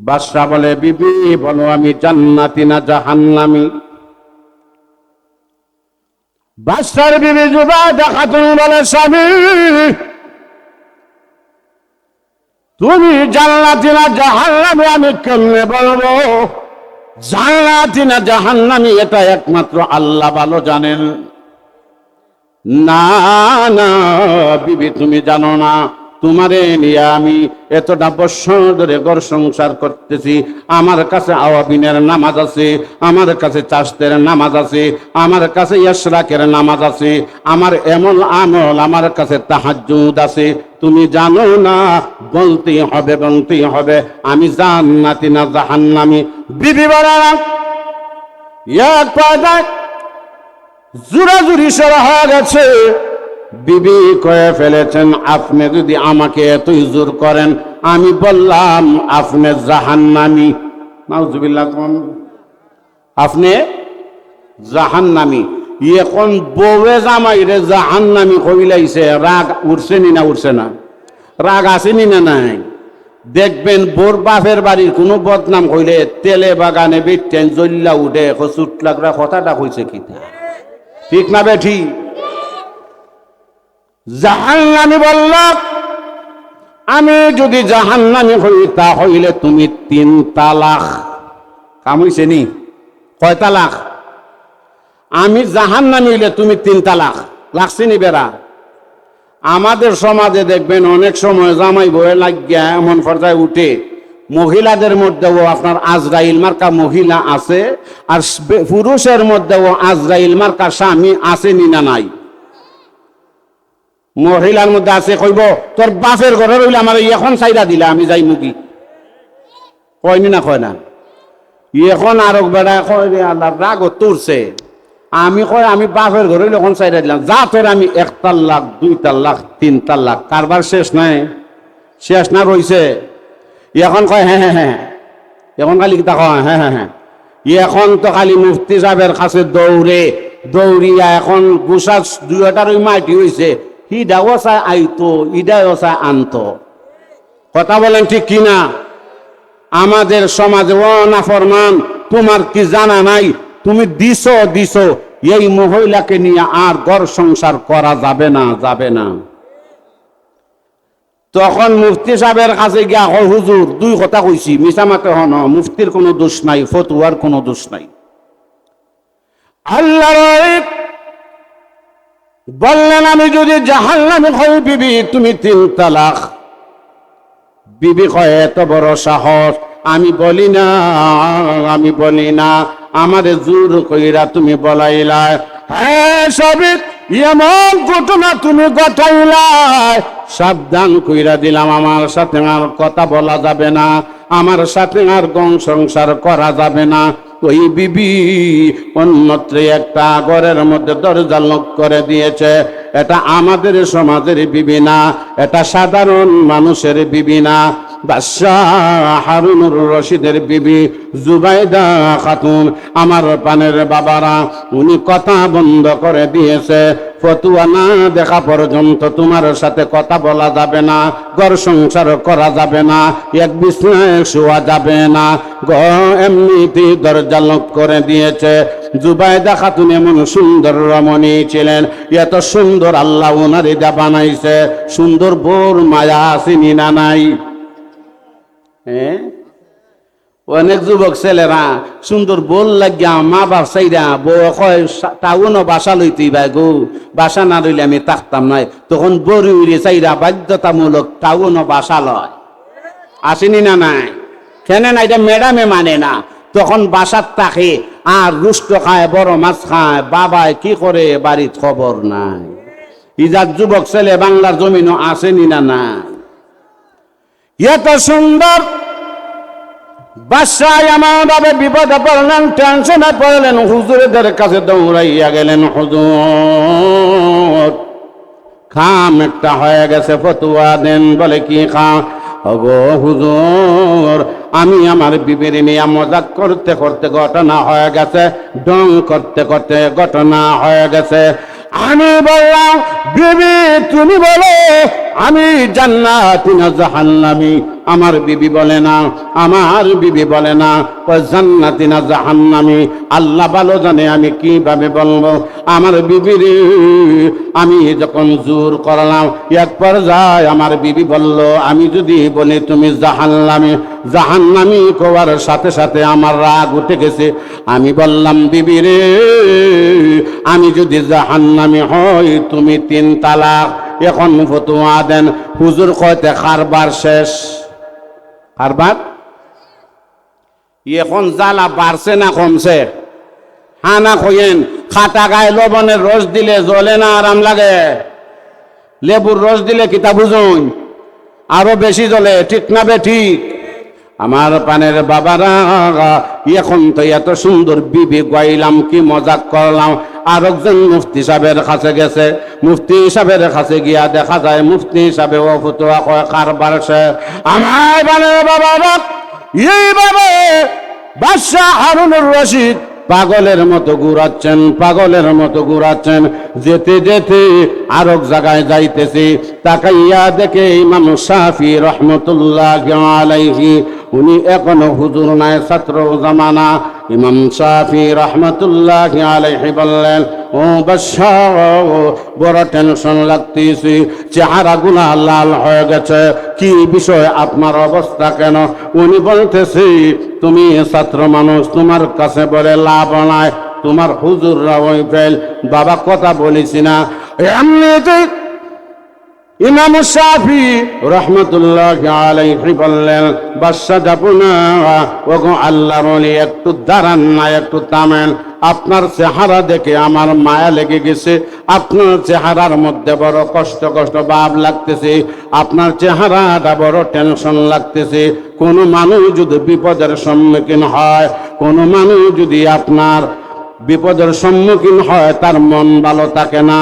বাদশা বলে, বিবি বলো আমি জান্নাতি না জাহান্নামী? বাদশার বিবি জুবাইদা খাতুন বলে, স্বামী তুমি জান্নাতি না জাহান্নামী আমি কেমনে বলবো? জান্নাতি না জাহান্নামী এটা একমাত্র আল্লাহ ভালো জানেন। না না বিবি তুমি জানো না, তোমারে নিয়ে আমি এতটা বছর ধরে ঘর সংসার করতেছি। আমার কাছে আওয়াবিনের নামাজ আছে, আমার কাছে চাষতের নামাজ আছে, আমার কাছে ইশরাকের নামাজ আছে, আমার এমন আমল, আমার কাছে তাহাজ্জুদ আছে। তুমি জানো না, বলতেই হবে আমি জান্নাতি না জাহান্নামী। বিবি বলে এক পর্যায়ে জোরাজুরি শুরু হয়ে গেছে। বিবি কয়ে ফেলেছেন, আপনি যদি আমাকে এতই জোর করেন, আমি বললাম আপনি জাহান্নামী। নাউজুবিল্লাহ, আপনি জাহান্নামী। এখন বউয়ে জামাই রে জাহান্নামী কইলাইছে, রাগ উঠছে নি না উঠছে না? রাগ আসেনি না নাই? দেখবেন বোর বাপের বাড়ির কোনো বদনাম কইলে তেলে বাগানে বেটেন জ্বল্লা উঠে, চুট লাগরা কথাটা কইছে কি ঠিক না বেঠি? জাহান্নামী বলল, আমি যদি জাহান্নামী হই তা হইলে তুমি 3 তালাক। কামইছে নি? কয় তালাক? আমি জাহান্নামী হইলে তুমি 3 তালাক। লাগছে নি বেড়া? আমাদের সমাজে দেখবেন অনেক সময় জামাই বউয়ে লাগিয়া এমন পর্যায়ে উঠে, মহিলাদের মধ্যেও আপনার আজরাইল মার্কা মহিলা আছে, আর পুরুষের মধ্যেও আজরাইল মার্কা স্বামী আছে নি না নাই? মহিলার মধ্যে আছে, কইব তোর বাপের ঘরে রইলে আমার এখন চাইরা দিলে আমি যাই মুগি, কয়নি না? কয় না? এখন আরো বেড়া কয় আল্লাহ রাগ তুরছে, আমি কয় আমি বাপের ঘরে রইলে এখন চাইরা দিলাম, যা তোর আমি 1 তালাক 2 তালাক 3 তালাক। কারবার শেষ নাই? শেষ না রইছে? এখন কয় হ্যাঁ হ্যাঁ হ্যাঁ, এখন খালি কিতা কয় হ্যাঁ হ্যাঁ হ্যাঁ। এখন তো খালি মুফতি সাহেবের কাছে দৌড়িয়া এখন গুসা 2টার ওই মাটি হয়েছে, হিডাও চায় আইতো, ইডাও চায় আনতো। কথা বলেন ঠিক কিনা? আমাদের সমাজে ও নাফরমান, তোমার কি জানা নাই? তুমি দিছো এই মহিলাকে নিয়ে আর ঘর সংসার করা যাবে না, যাবে না। তখন মুফতি সাহেবের কাছে গিয়া কয়, হুজুর 2 কথা কইছি, মিছামাতে হন, মুফতির কোনো দোষ নাই, ফতুয়ার কোনো দোষ নাই। আল্লাহ বললেন, আমি যদি জাহান্নামী হই বিবি তুমি 3 তালাক। বিবি কয়, এত বড় সাহস? আমি বলি না, আমারে জোর কইরা তুমি বলাইলা। হ্যাঁ সবই এমন ঘটনা তুমি ঘটাইলা, সাবধান কইরা দিলাম, আমার সাথে আর কথা বলা যাবে না, আমার সাথে আর গং সংসার করা যাবে না। ওই বিবি অন্যত্র একটা ঘরের মধ্যে দরজা লক করে দিয়েছে। এটা আমাদের সমাজের বিবি না, এটা সাধারণ মানুষের বিবি না, বাদশাহ হারুনুর রশিদের বিবি জুবাইদা খাতুন। আমার পানের বাবারা, উনি কথা বন্ধ করে দিয়েছে, ফতুয়া না দেখা পর্যন্ত তোমার সাথে কথা বলা যাবে না, ঘর সংসার করা যাবে না, এক বিছানায় শোয়া যাবে না। এমনিতে দরজা লক করে দিয়েছে। জুবাইদা খাতুন এমন সুন্দর রমণী ছিলেন, এত সুন্দর আল্লাহ ওনারে দা বানাইছে। সুন্দর বোর মায়া আসেনি না নাই? অনেক যুবক ছেলেরা সুন্দর বল লাগিয়া মা বাপ চাইরা বউ কয় টাউনও বাসা লইতেই ভাই গো, বাসা না লইলে আমি থাকতাম নাই। তখন বড়ি উড়ে চাইরা বাধ্যতামূলক টাউনও বাসা লয়। আসেনি না নাই? কেন না? এটা ম্যাডামে মানে না। তখন বাসার থাকে আর রুষ্ট খায়, বড় মাছ খায়, বাবায় কি করে বাড়ির খবর নাই। ইজার যুবক ছেলে বাংলার জমিনও আসেনি না নাই? এত সুন্দর বাদশাহ এমন ভাবে বিপদে পড়লেন, টেনশনে পড়লেন, হুজুরদের কাছে দৌড়াইয়া গেলেন। হুজুর খাম একটা হয়ে গেছে, ফতুয়া দেন। বলে কি খাম? ওগো হুজুর, আমি আমার বিবির নিয়ে মজাক করতে করতে ঘটনা হয়ে গেছে, ডং করতে করতে ঘটনা হয়ে গেছে। আমি বললাম, বিবি তুমি বলো আমি জান্নাতি না জাহান্নামী? আমার বিবি বলে না, আমার বিবি বলে না জান্নাতি না জাহান্নামী। আল্লাহ ভালো জানে আমি কিভাবে বলবো। আমার বিবির আমি যখন জোর করলাম, এক পর্যায়ে আমার বিবি বলল, আমি যদি বলি তুমি জাহান্নামী, জাহান্নামী কোয়ার সাথে সাথে আমার রাগ উঠে গেছে। আমি বললাম, বিবি রে, আমি যদি জাহান্নামী হই তুমি 3 তালাক। এখন ফতোয়া দেন, হুজুর কয়তে কারবার শেষ? কারবার এখন জ্বালা বাড়ছে না কমছে? হানা কইেন। খাটা গায়ে লবণের রস দিলে জ্বলে না আরাম লাগে? লেবুর রস দিলে কিতা বুঝুন আরো বেশি জ্বলে, ঠিক না বে ঠিক? আমার পানের বাবারা, এখন তো এত সুন্দর বিবি গাইলাম, কি মজাক করলাম। আর একজন মুফতি সাহেবের কাছে গেছে, মুফতি সাহেবের কাছে গিয়া দেখা যায় মুফতি সাহেব ও ফতোয়া কয় কারবার সে। আমার পানের বাবারা, এইভাবে বাদশাহ হারুনুর রশিদ পাগলের মতো ঘুরাচ্ছেন, পাগলের মতো ঘুরাচ্ছেন। যেতে যেতে আরেক জায়গায় যাইতেছি, তাকাইয়া দেখে ইমাম শাফি রহমতুল্লাহ আলাইহি, উনি এখনো হুজুর নাই, ছাত্র জামানা। ইমাম শাফি রহমতুল্লাহ আলাইহি বললেন, ও বাদশাহ, বড় টেনশন লাগতেছে, চেহারাগুলা লাল হয়ে গেছে, কি বিষয়, আপনার অবস্থা কেন? উনি বলতেছি, তুমি ছাত্র মানুষ, তোমার কাছে বলে লাভ নাই, তোমার হুজুররা ওই ফেল। বাবা কথা বলেছি না এমনিতে। ইমাম শাফি রহমতুল্লাহ আলাইহি বললেন, বাদশা যাব না, ওগো আল্লাহর ওলি, একটু দাঁড়ান না, একটু থামেন। আপনার চেহারা দেখে আমার মায়া লেগে গেছে, আপনার চেহারার মধ্যে বড় কষ্ট কষ্ট ভাব লাগতেছে, আপনার চেহারাটা বড় টেনশন লাগতেছে। কোন মানুষ যদি বিপদের সম্মুখীন হয়, কোন মানুষ যদি আপনার বিপদের সম্মুখীন হয়, তার মন ভালো থাকে না।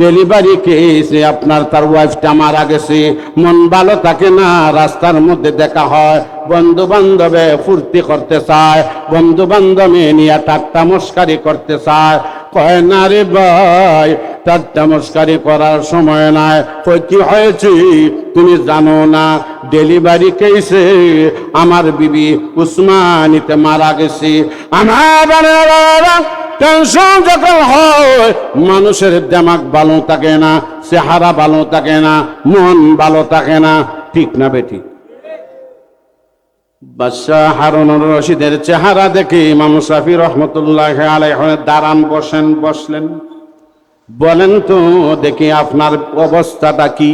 ডেলিভারি কেসে আপনার তার ওয়াইফটা মারা গেছে, মন ভালো থাকে না। রাস্তার মধ্যে দেখা হয়, বন্ধু বান্ধবে ফুর্তি করতে চায়, বন্ধু বান্ধবে নিয়ে ঠাট্টা মস্কারি করতে চায়। কয় না রে ভাই, ঠাট্টা মস্কারি করার সময় নাই। কই কি হয়েছে তুমি জানো না? ডেলিভারি কেসে আমার বিবি উসমানীতে মারা গেছে। আমার টেনশন যখন হয়, মানুষের দিমাগ ভালো থাকে না, চেহারা ভালো থাকে না, মন ভালো থাকে না, ঠিক না বেঠিক? বাদশাহ হারুনুর রশিদের চেহারা দেখে ইমাম শাফি রহমতুল্লাহ আলাইহি দাঁড়ান, বসলেন। বলেন তো দেখি আপনার অবস্থাটা কি?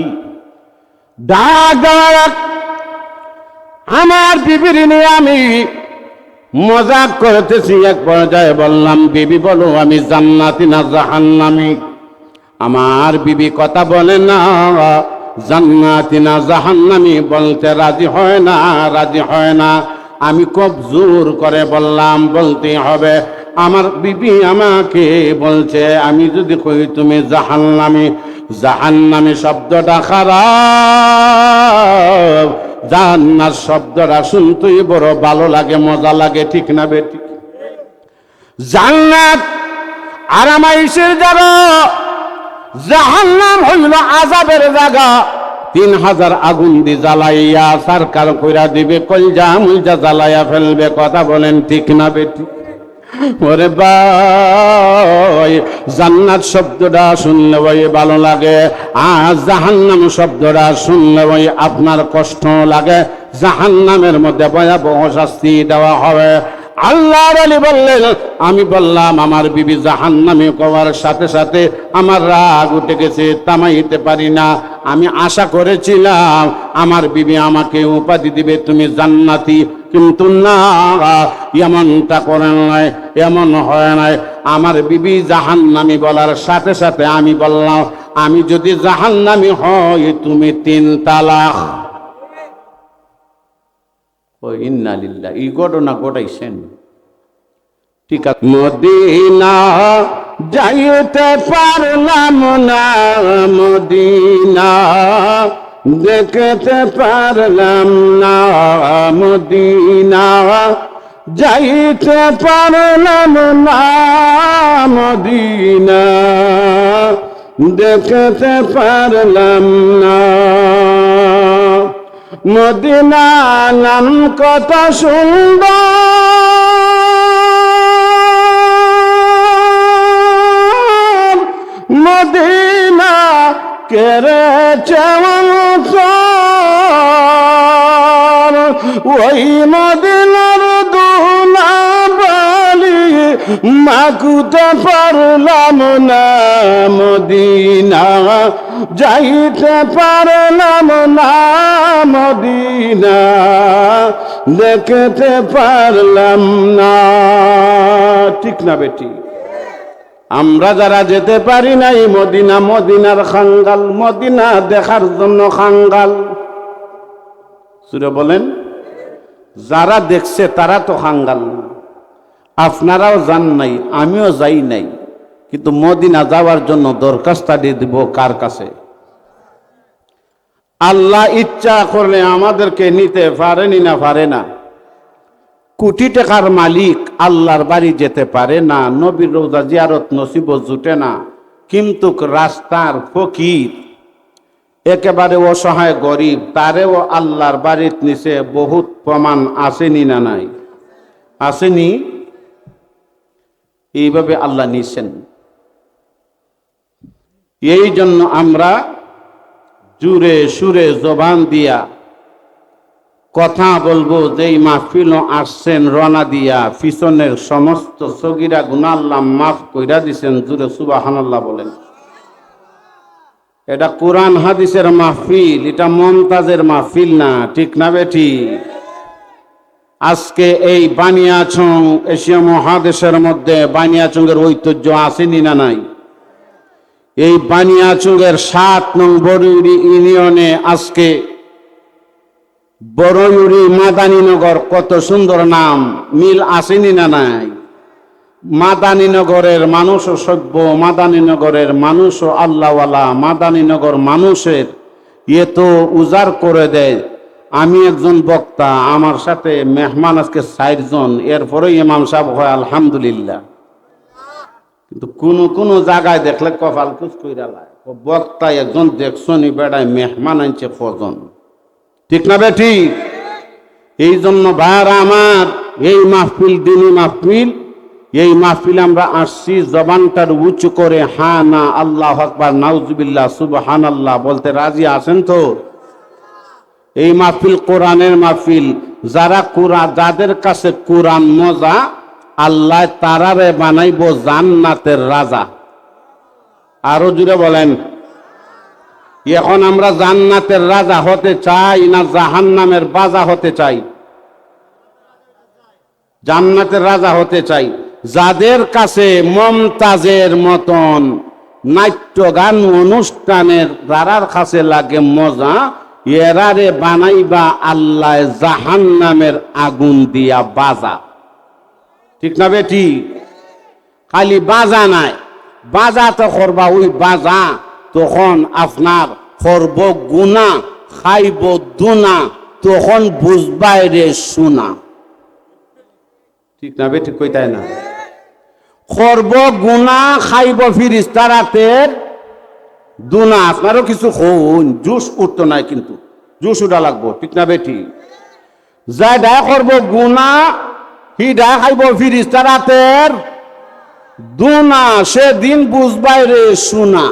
ডাক আমার বিবির নিয়ে আমি মজাক করতেছি। এক পর্যায়ে বললাম, বিবি বলো আমি জান্নাতি না জাহান্নামী? আমার বিবি কথা বলে না, জান্নাতি না জাহান্নামী বলতে রাজি হয় না। আমি খুব জোর করে বললাম, বলতে হবে। আমার বিবি আমাকে বলছে, আমি যদি কই তুমি জাহান্নামী, জাহান্নামী শব্দটা খারাপ, জান্নাত শব্দটা শুনতেই বড় ভালো লাগে, মজা লাগে, ঠিক না বেটি? জান্নাত আরামাইশের জায়গা, জাহান্নাম হইল আযাবের জায়গা। 3000 আগুন দি জ্বালাইয়া সরকার কইরা দিবে, কলজা মুলজা জ্বালাইয়া ফেলবে। কথা বলেন ঠিক না বেটি? ওরে ভাই, জান্নাত শব্দটা শুনলে ভাই ভালো লাগে, আর জাহান্নাম শব্দটা শুনলে ভাই আপনার কষ্ট লাগে। জাহান্নামের মধ্যে ভয়াবহ শাস্তি দেওয়া হবে। আল্লাহর ওলি বললেন, আমি বললাম আমার বিবি জাহান্নামী হওয়ার সাথে সাথে আমার রাগ উঠে গেছে, থামাইতে পারি না। আমি আশা করেছিলাম আমার বিবি আমাকে উপাধি দিবে তুমি জান্নাতি, কিন্তু না, এমনটা করে নাই, এমন হয় নাই। আমার বিবি জাহান্নামী বলার সাথে সাথে আমি বললাম, আমি যদি জাহান্নামী হই তুমি 3 তালাক। ও ইন্না লিল্লাহ, এই ঘটনা ঘটাইছেন, ঠিক আছে? মদিনা যাইতে পারলাম না, মদিনা দেখতে পারলাম না, মদিনা যাইতে পারলাম না, মদিনা দেখতে পারলাম না। মদিনা নাম কত সুন্দর, মদিনা কেড়েছে অন্তর, ওই মদিনার দুনা বলি মাকুতে পারলাম না, মদিনা যাইতে পারলাম না, মদিনা দেখতে পারলাম না। ঠিক না বেটি? আমরা যারা যেতে পারি নাই মদিনা, মদিনার খাঙ্গাল, মদিনা দেখার জন্য খাঙ্গাল। সুরে বলেন, যারা দেখছে তারা তো খাঙ্গাল। আপনারাও যান নাই, আমিও যাই নাই, কিন্তু মদিনা যাওয়ার জন্য দরখাস্ত দিয়ে দিব কার কাছে? আল্লাহ ইচ্ছা করলে আমাদেরকে নিতে পারেনি না পারে না? কোটি টাকার মালিক আল্লাহর বাড়ি যেতে পারে না, নবীর রওজা জিয়ারত নসিব জুটে না, কিন্তু রাস্তার ফকির একেবারে অসহায় গরিব তারেও আল্লাহর বাড়ির নিচে বহুত প্রমাণ আসেনি না নাই? আসেনি? এইভাবে আল্লাহ নিছেন। এই জন্য আমরা জুরে সুরে জবান দিয়া কথা বলবো, যেই মাহফিল আসছেন রওনা দিয়া, পিছনের সমস্ত সগীরা গুনাহ আল্লাহ মাফ কইরা দিছেন। জুরে সুবহানাল্লাহ বলেন। এটা কোরআন হাদিসের মাহফিল, এটা মমতাজের মাহফিল না। ঠিক না বেটি? আজকে এই বানিয়াচং এশিয়া মহাদেশের মধ্যে বানিয়াচংয়ের ঐতিহ্য আসেনি না নাই? এই বানিয়াচংয়ের 7 নং বড়ইউরি ইউনিয়নে আজকে বড়ইউরি মাদানীনগর, কত সুন্দর নাম, মিল আসেনি না নাই? মাদানীনগরের মানুষও সভ্য, মাদানীনগরের মানুষও আল্লাহওয়ালা, মাদানীনগর মানুষের তো উজাড় করে দেয়। আমি একজন বক্তা, আমার সাথে মেহমান আজকে 4 জন, এরপরে ইমাম সাহেব হয় আলহামদুলিল্লাহ। কিন্তু কোন জায়গায় দেখলে কপাল কুচ কইরা লাই, বক্তা একজন দেখছনি, বেড়ায় মেহমান আনছে কজন। ঠিক না বেটি? এই জন্য ভাইরা আমার, এই মাহফিল দিনী মাহফিল, এই মাহফিল আমরা আসছি জবানটার উঁচু করে হা না আল্লাহু আকবার নাউজুবিল্লাহ সুবহানাল্লাহ বলতে রাজি আছেন তো? এই মাহফিল কোরআনের মাহফিল। যারা কোরআন, যাদের কাছে কোরআন মজা, আল্লাহ তারারে বানাইব জান্নাতের রাজা। আরো জুড়ে বলেন। এখন আমরা জান্নাতের রাজা হতে চাই না জাহান্নামের বাজা হতে চাই? জান্নাতের রাজা হতে চাই। যাদের কাছে মমতাজের মতন নাট্য গান অনুষ্ঠানের যারার কাছে লাগে মজা, এরারে বানাইবা আল্লাহ জাহান্নামের আগুন দিয়া বাজা। ঠিক না বেটি? খালি বাজা নাই, বাজা তো করবা, ওই বাজা তখন আপনার করব গুনাহ, খাইব দুনা, তখন বুঝবাই রে শোনা। ঠিক না বেটি? কইতাই না? করব গুনাহ, খাইব ফিরিস্তার রাতের দুনা। আপনারও কিছু হন, জুস উঠতো নাই, কিন্তু জুস উঠা লাগবো। ঠিক না বেটি? যাই ডায় করব গুনাহ, হি ডায় খাইব ফিরিস্তার রাতের দুনা, সেদিন বুঝবাই রে শোনা।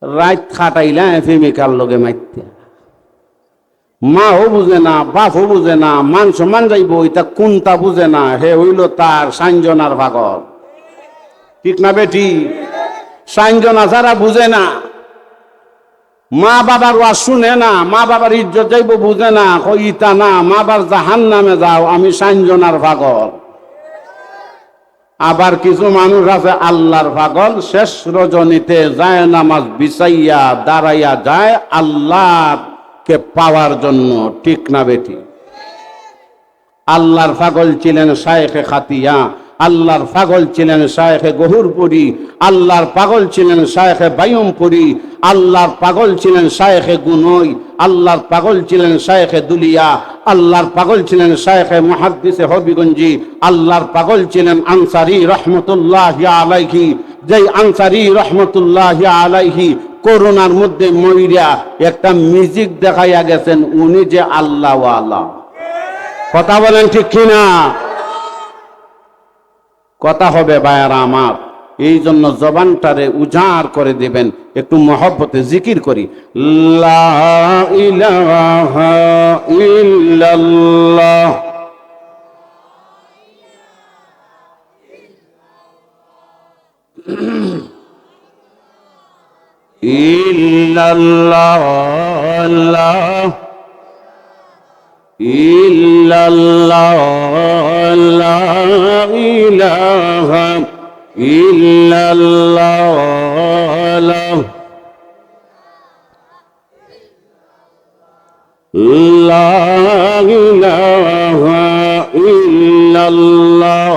রাত খাটাইলা প্রেমিকার লগে মাইতে, মাও বুঝে না, বাপও বুঝে না, মান সম্মান যাইব, এটা কোনটা বুঝে না, হে হইল তার সাঞ্জনার পাগল। ঠিক না বেটি? সাঞ্জনা যারা বুঝে না, মা বাবার ওয়াজ শুনে না, মা বাবার ইজ্জত যাইব বুঝে না, ইতা না, মা বাবার জাহান্নামে যাও, আমি সাঞ্জনার পাগল। আবার কিছু মানুষ আছে আল্লাহর পাগল, শেষ রজনীতে যায় নামাজ বিছাইয়া দাঁড়াইয়া যায় আল্লাহকে পাওয়ার জন্য। ঠিক না বেটি? আল্লাহর পাগল ছিলেন শায়েখে খাতিয়া, আল্লাহর পাগল ছিলেন শায়েখে গহুরপুরি, আল্লাহর পাগল ছিলেন শায়েখে বায়ুমপুরি, আল্লাহর পাগল ছিলেন শায়েখে গুনই, আল্লাহর পাগল ছিলেন শায়েখে দুলিয়া, আল্লাহর পাগল ছিলেন শায়েখে মুহাদ্দিসে হবিগঞ্জি, আল্লাহর পাগল ছিলেন আনসারী রহমতুল্লাহি আলাইহি। যেই আনসারী রহমতুল্লাহি আলাইহি করোনার মধ্যে মইরা একটা মিউজিক দেখাইয়া গেছেন, উনি যে আল্লাহওয়ালা। কথা বলেন ঠিক কিনা? কথা হবে ভাইয়ারা আমার। এই জন্য জবানটারে উজাড় করে দিবেন, একটু মহব্বতে জিকির করি, লা ইলাহা ইল্লাল্লাহ। ইল্লাল্লাহ ইল্লাল্লাহ লা ইলাহা ইল্লাল্লাহ লা ইলাহা ইল্লাল্লাহ।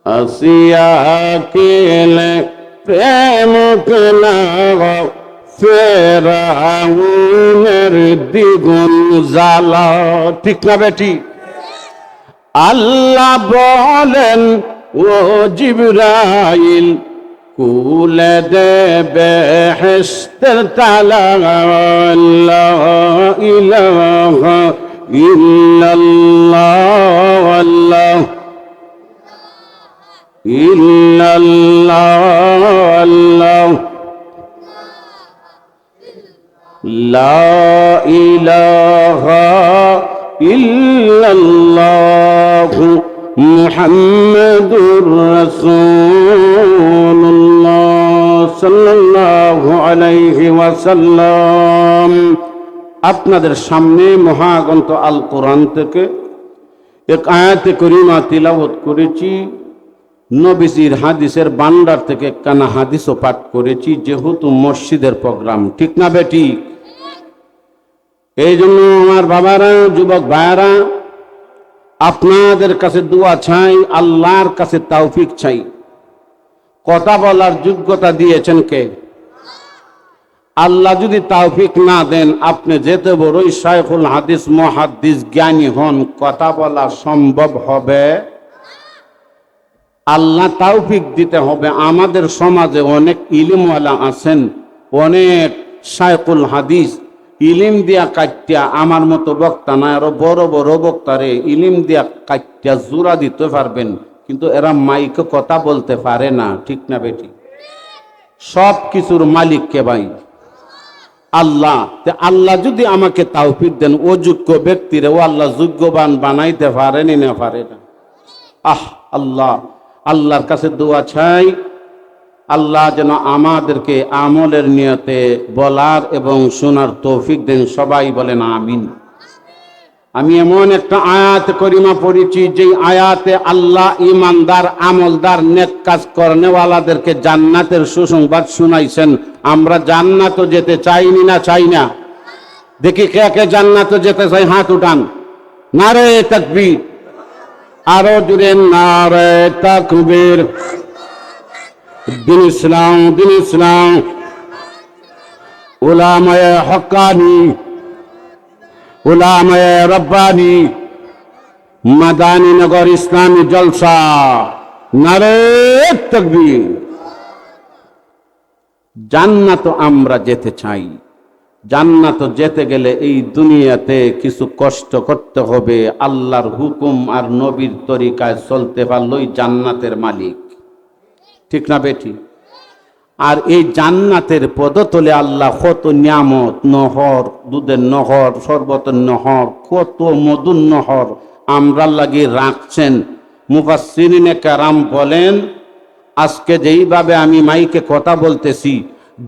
আসিয়া কেলে প্রেম কেলাও ফেরাউনের দ্বিগুণ জ্বালা। ঠিক না বেটি? আল্লাহ বলেন ও জিবরাইল খুলে দে বেহেশতের তালা, লা ইলাহা ইল্লাল্লাহ ইল্লাল্লাহ লা ইলাহা ইল্লাল্লাহ মুহাম্মাদুর রাসূলুল্লাহ সাল্লাল্লাহু আলাইহি ওয়াসাল্লাম। আপনাদের সামনে মহাগ্রন্থ আল কোরআন থেকে এক আয়াতে করিমা তিলাওয়াত করেছি। নবীজির হাদিসের ভান্ডার থেকে একখানা হাদিসও পাঠ করেছি, যেহেতু মসজিদের প্রোগ্রাম। ঠিক না বেটি? এই জন্য আমার বাবারা, যুবক ভাইয়ারা, আপনাদের কাছে দোয়া চাই, আল্লাহর কাছে তৌফিক চাই। কথা বলার যোগ্যতা দিয়েছেন কে? আল্লাহ যদি তৌফিক না দেন, আপনি যেতে বড়ই শাইখুল হাদিস মুহাদ্দিস জ্ঞানী হন, কথা বলা সম্ভব হবে? আল্লাহ তৌফিক দিতে হবে। আমাদের সমাজে অনেক ইলিমওয়ালা আছেন, অনেক শাইখুল হাদিস, ইলিম দিয়া কাটিয়া আমার মতো বক্তা না, আরো বড় বড় বক্তারে ইলিম দিয়া কাটিয়া জোড়া দিতে পারবেন, কিন্তু এরা মাইকে কথা বলতে পারে না। ঠিক না বেটি? সব কিছুর মালিক কে ভাই? আল্লাহ। আল্লাহ যদি আমাকে তৌফিক দেন, ও যোগ্য ব্যক্তিরে ও আল্লাহ যোগ্যবান বানাইতে পারেনি না পারে না? আল্লাহ, আল্লাহর কাছে দোয়া চাই, আল্লাহ যেন আমাদেরকে আমলের নিয়তে বলার এবং শোনার তৌফিক দেন। সবাই বলেন আমিন। আমি এমন একটা আয়াত করিমা পড়েছি, যে আয়াতে আল্লাহ ইমানদার, আমলদার, নেক কাজ করনেওয়ালাদেরকে জান্নাতের সুসংবাদ শুনাইছেন। আমরা জান্নাতও যেতে চাইনি না? চাই না? দেখি কে কে জান্নাতও যেতে চাই, হাত উঠান। নারে তাকবীর, আরো জুড়ে নারে তাকবীর। দিন ইসলাম, দিন ইসলাম, উলামায়ে হক্কানি, উলামায়ে রব্বানি, মাদানী নগর ইসলামী জলসা, নারে তাকবীর। জান্নাত আমরা যেতে চাই। জান্নাত যেতে গেলে এই দুনিয়াতে কিছু কষ্ট করতে হবে। আল্লাহর হুকুম আর নবীর তরিকায় চলতে পারলেই জান্নাতের মালিক। ঠিক না বেটি? আর এই জান্নাতের পদতলে আল্লাহ কত নিয়ামত, নহর, দুধের নহর, শরবতের নহর, কত মধুর নহর আমরা লাগি রাখছেন। মুফাসসিরিনে কেরাম বলেন, আজকে যেইভাবে আমি মাইকে কথা বলতেছি,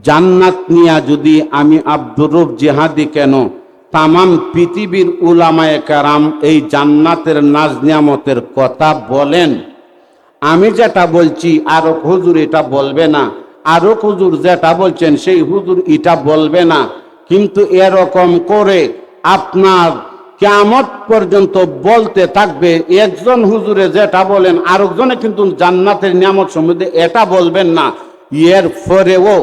জান্নাত নিয়া যদি আমি আব্দুর রউফ জিহাদি কেন, তামাম পৃথিবীর উলামায়ে কেরাম এই জান্নাতের নাজ নিয়ামতের কথা বলেন, আমি যেটা বলছি আরো হুজুর এটা বলবে না, আরো হুজুর যেটা বলছেন সেই হুজুর এটা বলবে না, কিন্তু এরকম করে আপনার কিয়ামত পর্যন্ত বলতে থাকবে। একজন হুজুরে যেটা বলেন আরেকজনে কিন্তু জান্নাতের নিয়ামত সম্বন্ধে এটা বলবেন না। এর পরেও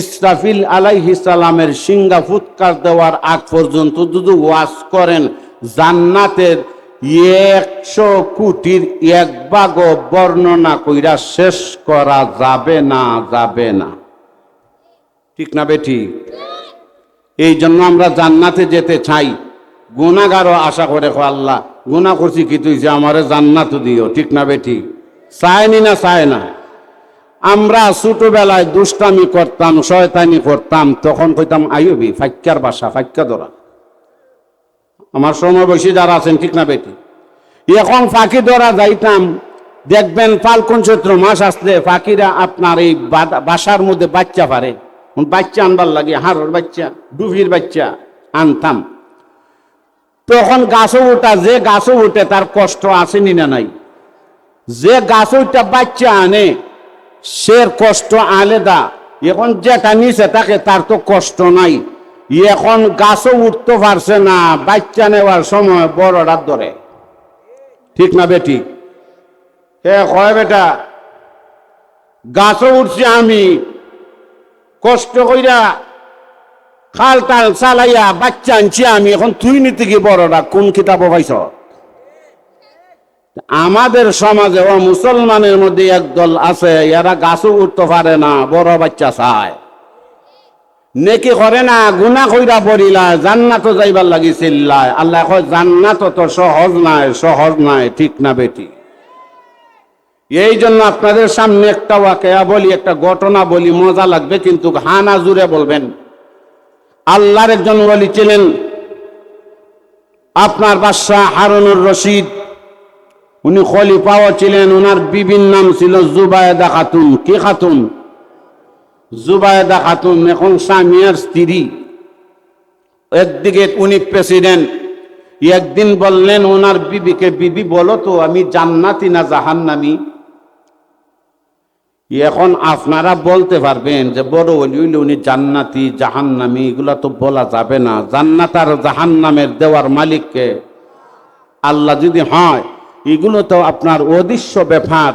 ইসরাফিল আলাইহিস সালামের সিংহা ফুৎকার দেওয়ার আগ পর্যন্ত যদি ওয়াজ করেন, জান্নাতের 100 কোটির 1 ভাগও বর্ণনা কইরা শেষ করা যাবে না, যাবে না। ঠিক না বেঠিক? এই জন্য আমরা জান্নাতে যেতে চাই। গুনাহগারও আশা করে, আল্লাহ গুনাহ করছি কি তুই যে আমারে জান্নাত দিও। ঠিক না বেঠিক? চায়নি না, চায় না। আমরা ছোটবেলায় দুষ্টামি করতাম, শয়তানি করতাম, তখন কইতাম আইবি ফাক্কার বাসা, ফাক্কা ধরা। আমার সমবয়সী যারা আছেন, ঠিক না বেটি? এখন ফাঁকি ধরা যাইতাম, দেখবেন ফাল্গুন চৈত্র মাস আসলে ফাঁকিরা আপনার এই বাসার মধ্যে বাচ্চা পারে, বাচ্চা আনবার লাগে, হাড়ের বাচ্চা, ডুবির বাচ্চা আনতাম। তখন গাছও উঠা, যে গাছও উঠে তার কষ্ট আসেনি না নাই? যে গাছ উঠা বাচ্চা আনে সে কষ্ট আলাদা। এখন যেটা নিচে থাকে তার তো কষ্ট নাই। এখন গাছও উঠতে পারছে না, বাচ্চা নেওয়ার সময় বড়রা ধরে। ঠিক না বেটি? হে কয় বেটা, গাছও উঠছি আমি কষ্ট কইরা, খাল টাল চালাইয়া বাচ্চা আনছি আমি, এখন তুই নিতে কি বড়রা কোন কিতাব পাইছ? আমাদের সমাজে ও মুসলমানের মধ্যে একদল আছে, এরা গাছও উঠতে পারে না, বড় বাচ্চা চায়, নেকি করে না, গুনাহ কইরা পড়িলা, জান্নাত যাইবার লাগি চিল্লায়। আল্লাহ কয় জান্নাত তো সহজ নাই, সহজ নাই। ঠিক না বেটি? এই জন্য আপনাদের সামনে একটা ওয়াকিয়া বলি, একটা ঘটনা বলি, মজা লাগবে কিন্তু হানা জুড়ে বলবেন। আল্লাহর একজন ওলি ছিলেন আপনার বাদশাহ হারুনুর রশিদ। উনি খলিফাও ছিলেন। ওনার বিবির নাম ছিল জুবায়েদা খাতুন। কি খাতুন? জুবায়েদা খাতুন। এখন স্বামীর স্ত্রী। একদিকে উনি প্রেসিডেন্ট। একদিন বললেন ওনার বিবিকে, বিবি বলো তো আমি জান্নাতি না জাহান্নামী? এখন আপনারা বলতে পারবেন যে বড় ওলি হইলে উনি জান্নাতি জাহান্নামী, এগুলা তো বলা যাবে না। জান্নাত আর জাহান্নামের দেওয়ার মালিককে আল্লাহ যদি হয়, এগুলো তো আপনার অদৃশ্য ব্যাপার,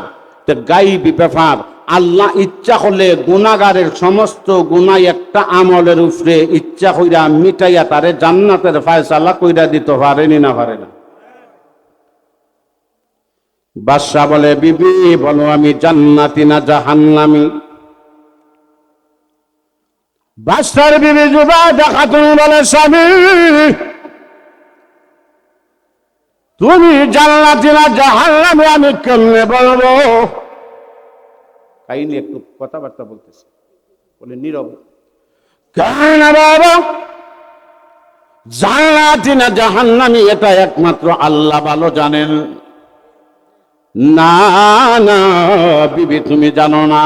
গায়বী ব্যাপার। আল্লাহ ইচ্ছা হলে গুনাহগারের সমস্ত গুনাহ একটা আমলের উপরে ইচ্ছা কইরা মিটাইয়া তারে জান্নাতের ফয়সালা কইরা দিতে পারেনি না পারে না? বাদশা বলে, বিবি বলো আমি জান্নাতি না জাহান্নামী? বাদশার বিবি জুবায়েদা খাতুন বলে, স্বামী তুমি জান্নাতি না জাহান্নামী আমি কেমনে বলবো? কাহিনী একটু কথাবার্তা বলতেছে, বলে নীরব। কেন বাবা, জান্নাতি না জাহান্নামী এটা একমাত্র আল্লাহ ভালো জানেন। না না বিবি তুমি জানো না,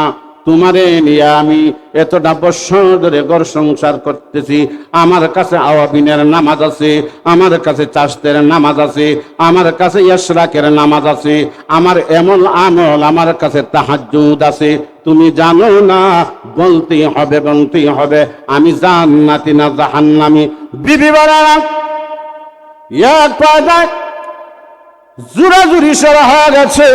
তোমারে নিয়ে আমি এতটা বছর ধরে ঘর সংসার করতেছি। আমার কাছে আওয়াবিনের নামাজ আছে, আমার কাছে চাষতের নামাজ আছে, আমার কাছে ইশরাকের নামাজ আছে, আমার এমন আমল, আমার কাছে তাহাজ্জুদ আছে। তুমি জানো না, বলতেই হবে, বলতেই হবে আমি জান্নাতি না জাহান্নামী। বিবি বলে এক পয়দা জোরাজুরি সরা হয়ে গেছে।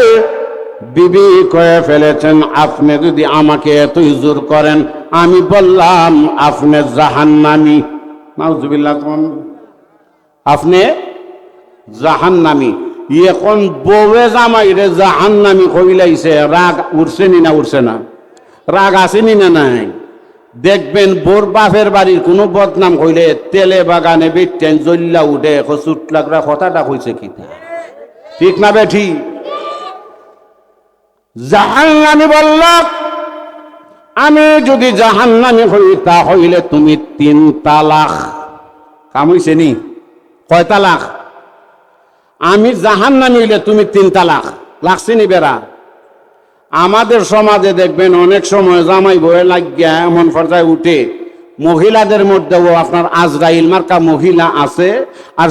বিবি কয়ে ফেলেছেন, আপনি যদি আমাকে এতই জোর করেন, আমি বললাম আপনি জাহান্নামী। নাউজুবিল্লাহ, আপনি জাহান্নামী। এখন বউয়ে জামাইরে জাহান্নামী কইলাইছে, রাগ উঠছেনি না উঠছে না? রাগ আসেনি না নাই? দেখবেন বোর বাপের বাড়ির কোনো বদনাম কইলে তেলে বাগানে বেটেন জ্বল্লা উঠে, চুট লাগরা কথাটা কইছে কি? ঠিক না বেঠি? জাহান্নামী বলল, আমি যদি জাহান্নামী হই তা হইলে তুমি 3 তালাক। কাম হইছে নি? কয় তালাক? আমি জাহান্নামী হইলে তুমি 3 তালাক। লাগছে নি বেড়া? আমাদের সমাজে দেখবেন অনেক সময় জামাই বউয়ে লাগিয়া এমন পর্যায়ে উঠে, মহিলাদের মধ্যেও আপনার আজরাইল মার্কা মহিলা আছে, আর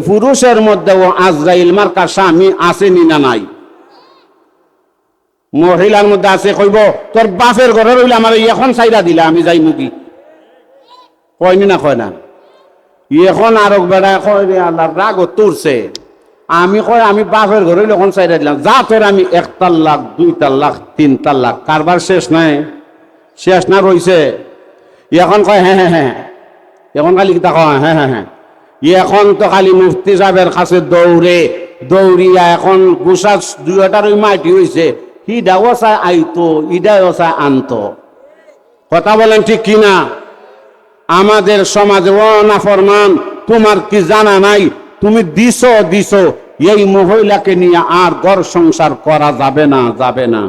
পুরুষের মধ্যেও আজরাইল মার্কা স্বামী আছে নি না নাই? মহিলার মধ্যে আছে, কইব তোর বাপের ঘরে রইলে আমার এখন চাইরা দিলে আমি যাই মুগি, কয়নি না? কয় না? এখন আরো বেড়া কয় আল্লাহ রাগ তুরছে, আমি কয় আমি বাপের ঘরে রইলে এখন চাইরা দিলাম, যা তোর আমি 1 তালাক 2 তালাক 3 তালাক। কারবার শেষ নাই? শেষ না রইছে? এখন কয় হ্যাঁ হ্যাঁ হ্যাঁ, এখন খালি কিতা কয় হ্যাঁ হ্যাঁ হ্যাঁ। এখন তো খালি মুফতি সাহেবের কাছে দৌড়ে দৌড়িয়া এখন গুসা দুইটার ওই মাটি হয়েছে, হিডা ওসায় আইতো ইডা ওসায় আনতো। কথা বলেন ঠিক কিনা? আমাদের সমাজে ও নাফরমান, তোমার কি জানা নাই? তুমি দিছো এই মহিলাকে নিয়ে আর ঘর সংসার করা যাবে না, যাবে না।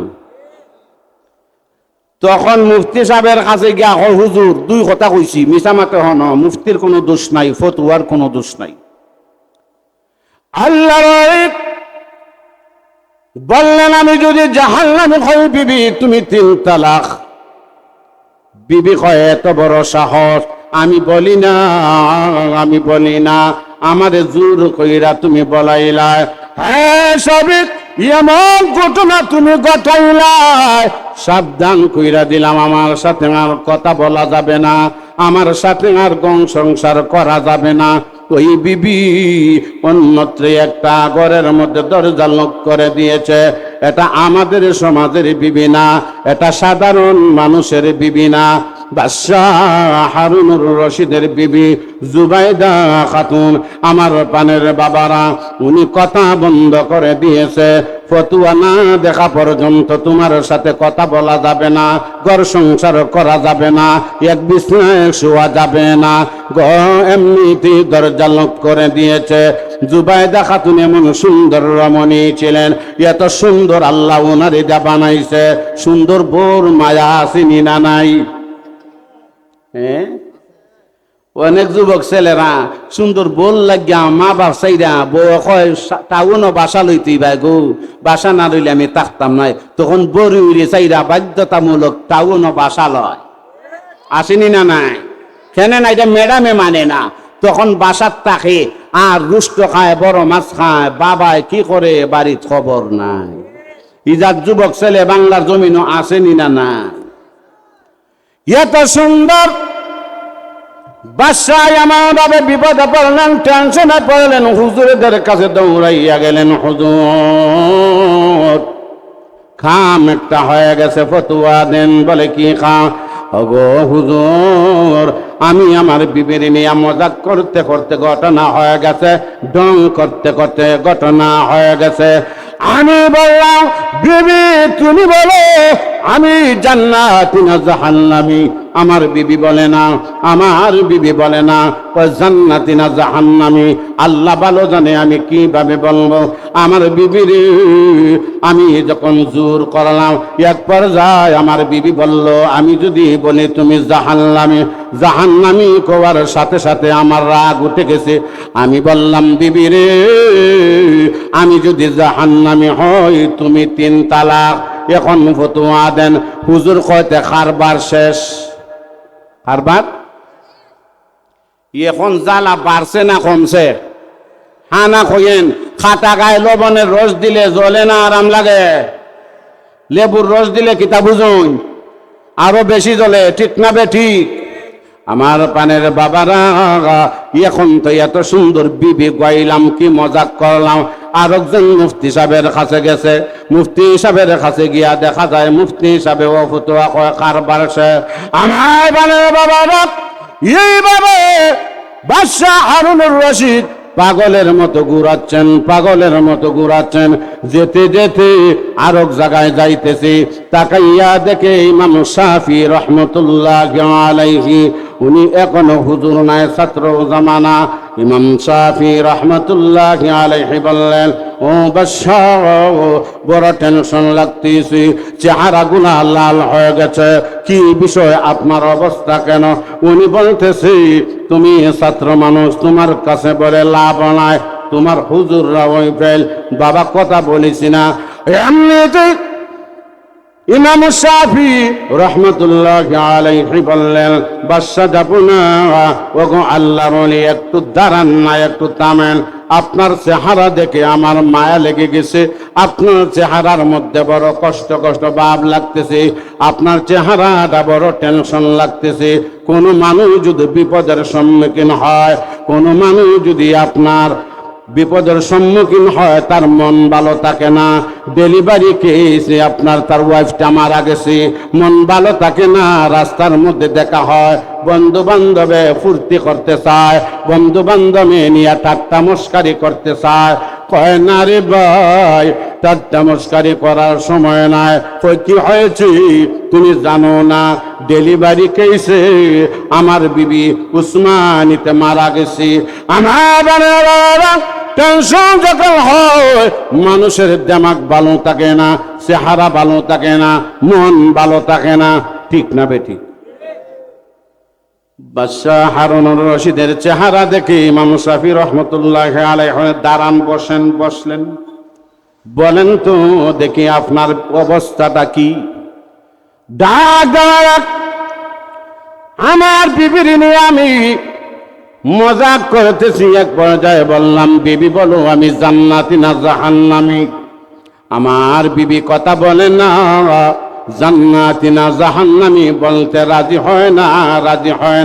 তখন মুফতি সাহেবের কাছে গিয়া হুজুর দুই কথা কইছি, মিছামাতে হন, মুফতির কোনো দোষ নাই, ফতুয়ার কোনো দোষ নাই। আল্লাহ বললেন আমি যদি জাহান্নামে হই বিবি, তুমি 3 তালাক। বিবি কয় এত বড় সাহস? আমি বলি না, আমারে জোর কইরা তুমি বলাইলা। হ্যাঁ সাবিত, এমন ঘটনা তুমি ঘটাইলা, সাবধান কইরা দিলাম, আমার সাথে আর কথা বলা যাবে না, আমার সাথে আর গং সংসার করা যাবে না। ওই বিবি অন্যত্র একটা ঘরের মধ্যে দরজা লক করে দিয়েছে। এটা আমাদের সমাজের বিবি না, এটা সাধারণ মানুষের বিবি না, বাদশাহ হারুনুর রশিদের বিবি জুবাইদা খাতুন। আমার পানের বাবারা, উনি কথা বন্ধ করে দিয়েছে, ফতুয়া না দেখা পর্যন্ত তোমার সাথে কথা বলা যাবে না, ঘর সংসার করা যাবে না, এক বিছনায় শোয়া যাবে না। এমনিতেই দরজা লক করে দিয়েছে। জুবাইদা খাতুন এমন সুন্দর রমণী ছিলেন, এত সুন্দর আল্লাহ ওনারে যা বানাইছে, সুন্দর বোর মায়া আসেনি না নাই? অনেক যুবক ছেলেরা সুন্দর বল লাগিয়া মা বাপ চাইরা বউ কয় টাউনও বাসা লইতেই ভাই গো, বাসা না লইলে আমি থাকতাম নাই। তখন বড়ি উড়ে চাইরা বাধ্যতামূলক টাউনও বাসা লয়, আসেনি না নাই? কেন না? এটা ম্যাডামে মানে না। তখন বাসার থাকে আর রুষ্ট খায়, বড় মাছ খায়, বাবায় কি করে বাড়ির খবর নাই। ইজার যুবক ছেলে বাংলার জমিনও আসেনি না নাই? এত সুন্দর বাদশাহ আমার ভাবে বিপদে পড়লেন, টেনশনে পড়লেন, হুজুরদের কাছে দৌড়াইয়া গেলেন। হুজুর খাম একটা হয়ে গেছে, ফতুয়া দেন। বলে কি খাম? ওগো হুজুর, আমি আমার বিবির নিয়ে মজাক করতে করতে ঘটনা হয়ে গেছে, ডং করতে করতে ঘটনা হয়ে গেছে। আমি বললাম বিবি তুমি বলো আমি জান্নাতি না জাহান্নামী? আমার বিবি বলে না, জান্নাতি না জাহান্নামী। আল্লাহ ভালো জানে আমি কিভাবে বলবো। আমার বিবির আমি যখন জোর করলাম, এক পর্যায়ে আমার বিবি বলল, আমি যদি বলি তুমি জাহান্নামী কোয়ার সাথে সাথে আমার রাগ উঠে গেছে। আমি বললাম বিবি রে, আমি যদি জাহান্নামী হই, তুমি 3 তালাক। এখন ফতুয়া দেন। হুজুর কয়তে কারবার শেষ। কারবার এখন জ্বালা বাড়ছে না কমছে? হানা কইেন, খাটা গায়ে লবণের রস দিলে জ্বলে না আরাম লাগে? লেবুর রস দিলে কিতা বুঝুন আরো বেশি জ্বলে, ঠিক না বে ঠিক? আমার পানের বাবারা, এখন তো এত সুন্দর বিবি গাইলাম, কি মজাক করলাম। আর একজন মুফতি সাহেবের কাছে গেছে। মুফতি সাহেবের কাছে গিয়া দেখা যায় মুফতি সাহেব ও ফতুয়া কয় কারবার সে। আমার পানের বাবারা, এইভাবে বাদশাহ হারুনুর রশিদ পাগলের মতো ঘুরাচ্ছেন। যেতে যেতে আর এক জায়গায় যাইতেছি, তাকাইয়া দেখে ইমাম শাফি রহমতুল্লাহ আলাইহি, উনি এখনো হুজুর নাই, ছাত্র জামানা। ইমাম শাফি রহমতুল্লাহ আলাইহি বললেন, ও বাদশাহ বড় টেনশন লাগতেছে, চেহারা গুলা লাল হয়ে গেছে, কি বিষয়, আপনার অবস্থা কেন? উনি বলতেছে, তুমি ছাত্র মানুষ, তোমার কাছে বলে লাভ নাই, তোমার হুজুররা ওই ফেল। বাবা কথা বলেছি না? এমনিতে ইমাম শাফি রহমতুল্লাহ আলাইহি বললেন, বাদশা যাব না, ওগো আল্লাহর ওলি, একটু দাঁড়ান না, একটু থামেন। আপনার চেহারা দেখে আমার মায়া লেগে গেছে, আপনার চেহারার মধ্যে বড় কষ্ট ভাব লাগতেছে, আপনার চেহারাটা বড় টেনশন লাগতেছে। কোনো মানুষ যদি বিপদের সম্মুখীন হয়, কোনো মানুষ যদি আপনার বিপদের সম্মুখীন হয়, তার মন ভালো থাকে না। ডেলিভারি কেসে আপনার তার ওয়াইফটা মারা গেছে, মন ভালো থাকে না। রাস্তার মধ্যে দেখা হয়, বন্ধু বান্ধবে ফুর্তি করতে চায়, বন্ধু বান্ধবে নিয়ে ঠাট্টা মস্কারি করতে চায়, কয় না রে ভাই, ঠাট্টা মস্কারি করার সময় নাই। কই কি হয়েছে তুমি জানো না? ডেলিভারি কেসে আমার বিবি উসমানীতে মারা গেছে। আমার টেনশন যখন হয়, মানুষের দিমাগ ভালো থাকে না, চেহারা ভালো থাকে না, মন ভালো থাকে না, ঠিক না বেঠিক? বাদশাহ হারুনুর রশিদের চেহারা দেখে ইমাম শাফি রহমতুল্লাহ আলাইহি দাঁড়ান, বসলেন। বলেন তো দেখি আপনার অবস্থাটা কি? ডাক আমার বিবির নিয়ে আমি মজাক করতেছি। এক পর্যায়ে বললাম, বিবি বলো আমি জান্নাতি না জাহান্নামী? আমার বিবি কথা বলে না, জান্নাতি না জাহান্নামী বলতে রাজি হয়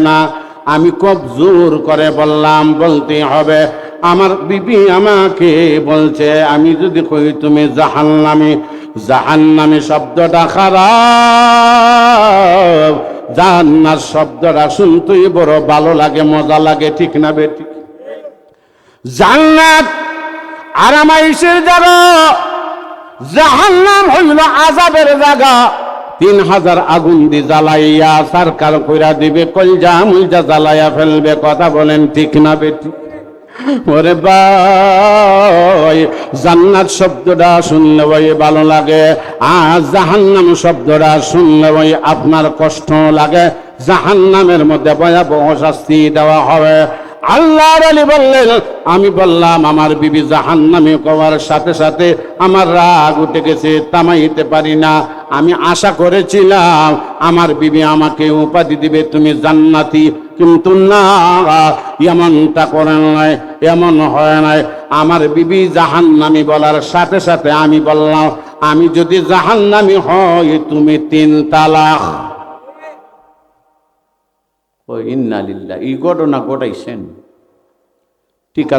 না। আমি খুব জোর করে বললাম বলতে হবে। আমার বিবি আমাকে বলছে, আমি যদি কই তুমি জাহান্নামী শব্দটা খারাপ, জান্নাত শব্দটা শুনতেই বড় ভালো লাগে, মজা লাগে, ঠিক না বেঠিক? জান্নাত আরামাইশের জায়গা, জাহান্নাম হইল আযাবের জায়গা। 3000 আগুন দি জ্বালাইয়া সরকার কইরা দিবে, কলজা মুলজা জ্বালাইয়া ফেলবে। কথা বলেন ঠিক না বেঠিক? ওরে ভাই, জান্নাত শব্দটা শুনলে ভাই ভালো লাগে, আর জাহান্নাম শব্দটা শুনলে ভাই আপনার কষ্ট লাগে। জাহান্নামের মধ্যে ভয়াবহ শাস্তি দেওয়া হবে। আল্লাহর ওলি বললেন, আমি বললাম আমার বিবি জাহান্নামী হওয়ার সাথে সাথে আমার রাগ উঠে গেছে, থামাইতে পারি না। আমি আশা করেছিলাম আমার বিবি আমাকে উপাধি দিবে তুমি জান্নাতি, কিন্তু না, এমনটা করেন নাই, এমন হয় নাই। আমার বিবি জাহান্নামী বলার সাথে সাথে আমি বললাম, আমি যদি জাহান্নামী হই তুমি 3 তালাক। ও ইন্না লিল্লাহ, এই ঘটনা ঘটাইছেন, ঠিক আছে।